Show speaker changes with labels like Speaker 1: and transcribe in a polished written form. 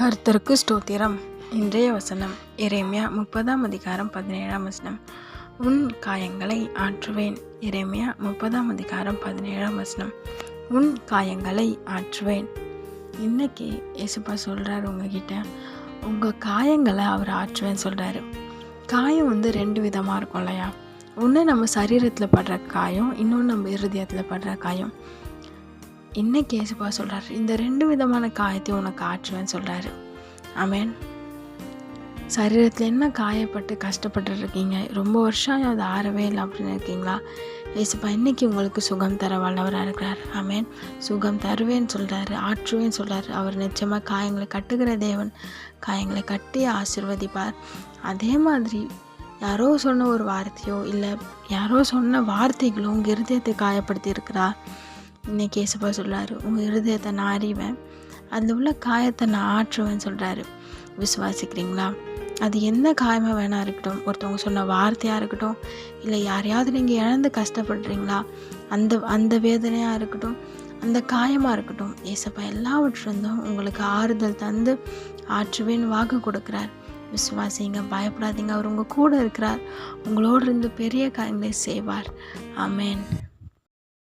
Speaker 1: கர்த்தருக்கு ஸ்தோத்திரம். இன்றைய வசனம் எரேமியா 30:17. உன் காயங்களை ஆற்றுவேன். எரேமியா 30:17. உன் காயங்களை ஆற்றுவேன். இன்னைக்கு ஏசப்பா சொல்கிறார் உங்ககிட்ட, உங்கள் காயங்களை அவர் ஆற்றுவேன்னு சொல்கிறாரு. காயம் 2 விதமாக இருக்கும் இல்லையா? ஒன்று நம்ம சரீரத்தில் படுற காயம், இன்னொன்று நம்ம இருதயத்தில் படுற காயம். இன்னைக்கு ஏசப்பா சொல்கிறார், இந்த 2 விதமான காயத்தையும் உனக்கு ஆற்றுவேன்னு சொல்கிறாரு. ஆமென். சரீரத்தில் என்ன காயப்பட்டு கஷ்டப்பட்டு இருக்கீங்க, ரொம்ப வருஷம் அது ஆறவே இல்லை அப்படின்னு இருக்கீங்களா? ஏசப்பா இன்னைக்கு உங்களுக்கு சுகம் தர வல்லவராக இருக்கிறார். ஆமென். சுகம் தருவேன்னு சொல்கிறாரு, ஆற்றுவேன்னு சொல்கிறார். அவர் நிச்சயமாக காயங்களை கட்டுகிற தேவன், காயங்களை கட்டி ஆசீர்வதிப்பார். அதே மாதிரி யாரோ சொன்ன ஒரு வார்த்தையோ இல்லை யாரோ சொன்ன வார்த்தைகளோ உங்கள் இருதயத்தை காயப்படுத்தி இருக்கிறா. இன்னைக்கு ஏசப்பா சொல்கிறாரு, உங்கள் இருதயத்தை நான் அறிவேன், அதில் உள்ள காயத்தை நான் ஆற்றுவேன்னு சொல்கிறாரு. விசுவாசிக்கிறீங்களா? அது என்ன காயமாக வேணா இருக்கட்டும், ஒருத்தவங்க சொன்ன வார்த்தையாக இருக்கட்டும், இல்லை யாரையாவது நீங்கள் இழந்து கஷ்டப்படுறீங்களா, அந்த வேதனையாக இருக்கட்டும், அந்த காயமாக இருக்கட்டும், ஏசப்பா எல்லாவற்றிலிருந்தும் உங்களுக்கு ஆறுதல் தந்து ஆற்றுவேன்னு வாக்கு கொடுக்குறார். விசுவாசிங்க, பயப்படாதீங்க. அவர் உங்கள் கூட இருக்கிறார். உங்களோடு இருந்து பெரிய காரியங்களை செய்வார். ஆமென்.